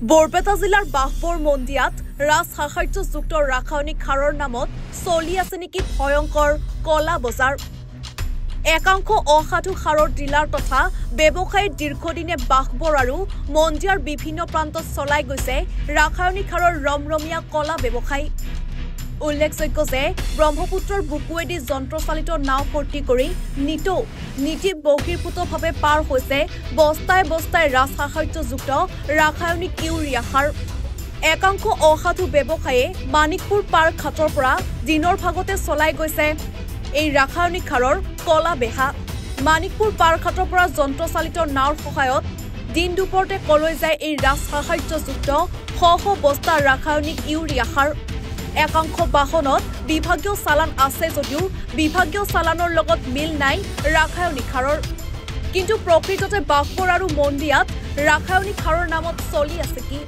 বৰপেটা জিলাৰ বাহবৰ মন্দিয়াত ৰাজসাহায্যযুক্ত ৰাসায়নিক সাৰৰ নামত চলি আছে নেকি ভয়ংকৰ কলা বজাৰ। একাংশ অসাধু সাৰৰ ডিলাৰ তথা ব্যৱসায়ী দীৰ্ঘদিনে বাহবৰ আৰু মন্দিয়াৰ বিভিন্ন প্ৰান্তত চলাই গৈছে ৰাসায়নিক সাৰৰ ৰমৰমীয়া কলা ব্যৱসায়। উল্লেখযোগ্য যে ব্ৰহ্মপুত্ৰৰ বুকুৱেদি যন্ত্ৰচালিত নাও ভৰ্তি কৰি নীতি বহিৰ্ভূতভাৱে পাৰ হৈছে বস্তাই বস্তাই ৰাজসাহায্যযুক্ত ৰাসায়নিক ইউৰিয়া সাৰ। একাংশ অসাধু ব্যৱসায়ীয়ে মানিকপুৰ পাৰ ঘাটৰ পৰা দিনৰ ভাগতে চলাই গৈছে এই ৰাসায়নিক সাৰৰ কলা বেহা। মানিকপুৰ পাৰ ঘাটৰ পৰা যন্ত্ৰচালিত নাওৰ সহায়ত দিন দুপৰতে কলৈ যায় এই ৰাজসাহায্যযুক্ত শ বস্তা ৰাসায়নিক ইউৰিয়া সাৰ। একাংশ বাহনত বিভাগীয় চালান আছে যদিও বিভাগীয় চালানৰ লগত মিল নাই ৰাসায়নিক সাৰৰ। কিন্তু প্ৰকৃততে বাহবৰ আৰু মন্দিয়াত ৰাসায়নিক সাৰৰ নামত চলি আছে কি?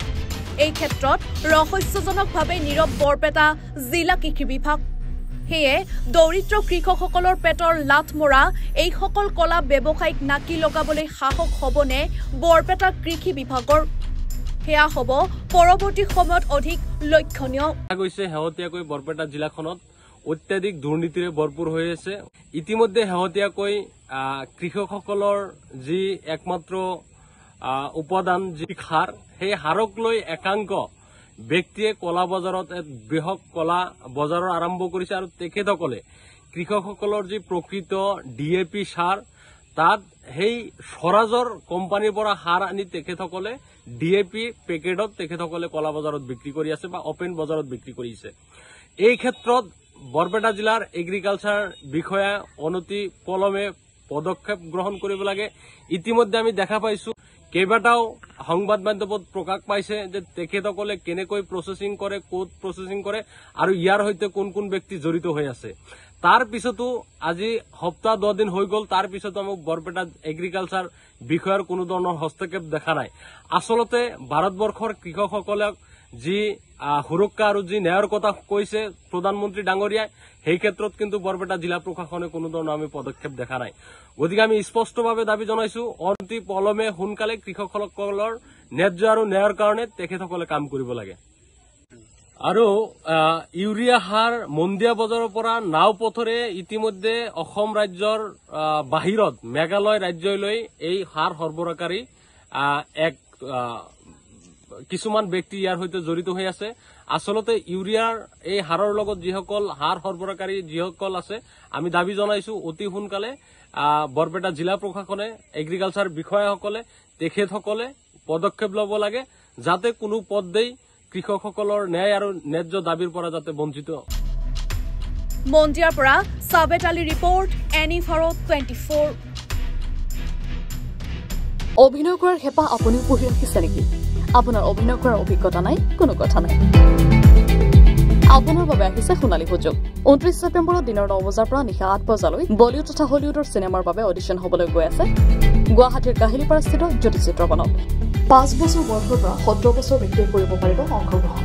এই ক্ষেত্ৰত ৰহস্যজনকভাৱে নীৰৱ বৰপেটা জিলা কৃষি বিভাগ। সেয়ে দৰিদ্ৰ কৃষকসকলৰ পেটৰ লাথ মৰা এইসকল কলা ব্যৱসায়িক নাকি লগাবলৈ সাহস হ'বনে বৰপেটা কৃষি বিভাগৰ? সেয়া হ'ব পৰৱৰ্তী সময়ত অধিক লক্ষণীয়। শেহতীয়াকৈ বৰপেটা জিলাখনত অত্যাধিক দুৰ্নীতিৰে ভৰপূৰ হৈ আছে। ইতিমধ্যে শেহতীয়াকৈ কৃষকসকলৰ যি একমাত্ৰ উপাদান যি সাৰ, সেই সাৰক লৈ একাংশ ব্যক্তিয়ে কলা বজাৰত এক বৃহৎ কলা বজাৰৰ আৰম্ভ কৰিছে আৰু তেখেতসকলে কৃষকসকলৰ যি প্ৰকৃত DAP সাৰ, তাত সেই স্বৰাজৰ কোম্পানীৰ পৰা সাৰ আনি তেখেতসকলে DAP পেকেটত তেখেতসকলে কলা বজাৰত বিক্ৰী কৰি আছে বা অপেন বজাৰত বিক্ৰী কৰিছে। এই ক্ষেত্ৰত বৰপেটা জিলাৰ এগ্ৰিকালচাৰ বিষয়া অনতি পলমে পদক্ষেপ গ্ৰহণ কৰিব লাগে। ইতিমধ্যে আমি দেখা পাইছো কেইবাটাও সংবাদ মাধ্যমত প্ৰকাশ পাইছে যে তেখেতসকলে কেনেকৈ প্ৰচেছিং কৰে, ক'ত প্ৰচেছিং কৰে আৰু ইয়াৰ সৈতে কোন কোন ব্যক্তি জড়িত হৈ আছে। তাৰ পিছতো আজি সপ্তাহ 10 দিন হৈ গ'ল, তাৰ পিছতো আমি বৰপেটা এগ্ৰিকালচাৰ বিষয়ৰ কোনো ধৰণৰ হস্তক্ষেপ দেখা নাই। আচলতে ভাৰতবৰ্ষৰ কৃষকসকলক যি সুৰক্ষা আৰু যি ন্যায়ৰ কথা কৈছে প্ৰধানমন্ত্ৰী ডাঙৰীয়াই, সেই ক্ষেত্ৰত কিন্তু বৰপেটা জিলা প্ৰশাসনে কোনো ধৰণৰ আমি পদক্ষেপ দেখা নাই। গতিকে আমি স্পষ্টভাৱে দাবী জনাইছো অতি পলমে সোনকালে কৃষকসকলৰ ন্যায্য আৰু ন্যায়ৰ কাৰণে তেখেতসকলে কাম কৰিব লাগে। আৰু ইউৰিয়া সাৰ মন্দিয়া বজাৰৰ পৰা নাও পথৰে ইতিমধ্যে অসম ৰাজ্যৰ বাহিৰত মেঘালয় ৰাজ্যলৈ এই সাৰ সৰবৰাহকাৰী কিছুমান ব্যক্তি ইয়াৰ সৈতে জড়িত হৈ আছে। আচলতে ইউৰিয়াৰ এই সাৰৰ লগত যিসকল সাৰ সৰবৰাহকাৰী যিসকল আছে, আমি দাবী জনাইছো অতি সোনকালে বৰপেটা জিলা প্ৰশাসনে, এগ্ৰিকালচাৰ বিষয়াসকলে তেখেতসকলে পদক্ষেপ ল'ব লাগে, যাতে কোনো পদেই কৃষকসকলৰ ন্যায় আৰু ন্যায্য দাবীৰ পৰা যাতে বঞ্চিত। মন্দিয়াৰ পৰা সাবেত আলী ৰিপৰ্ট, NE/24। অভিনয় কৰাৰ হেঁপাহ আপুনিও পঢ়ি ৰাখিছে নেকি? আপোনাৰ অভিনয় কৰাৰ অভিজ্ঞতা নাই? কোনো কথা নাই, আপোনাৰ বাবে আহিছে সোণালী সুযোগ। 29 ছেপ্টেম্বৰত দিনৰ 9 বজাৰ পৰা নিশা 8 বজালৈ বলিউড তথা হলিউডৰ চিনেমাৰ বাবে অডিশ্যন হ'বলৈ গৈ আছে গুৱাহাটীৰ কাহিলীপাৰাস্থিত জ্যোতি চিত্ৰবনত। 5 বছৰ বয়সৰ পৰা 17 বছৰ ব্যক্তিয়ে কৰিব পাৰিব অংশগ্ৰহণ।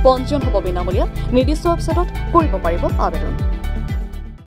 পঞ্জীয়ন হ'ব বিনামূলীয়া। নিৰ্দিষ্ট ৱেবছাইটত কৰিব পাৰিব আবেদন।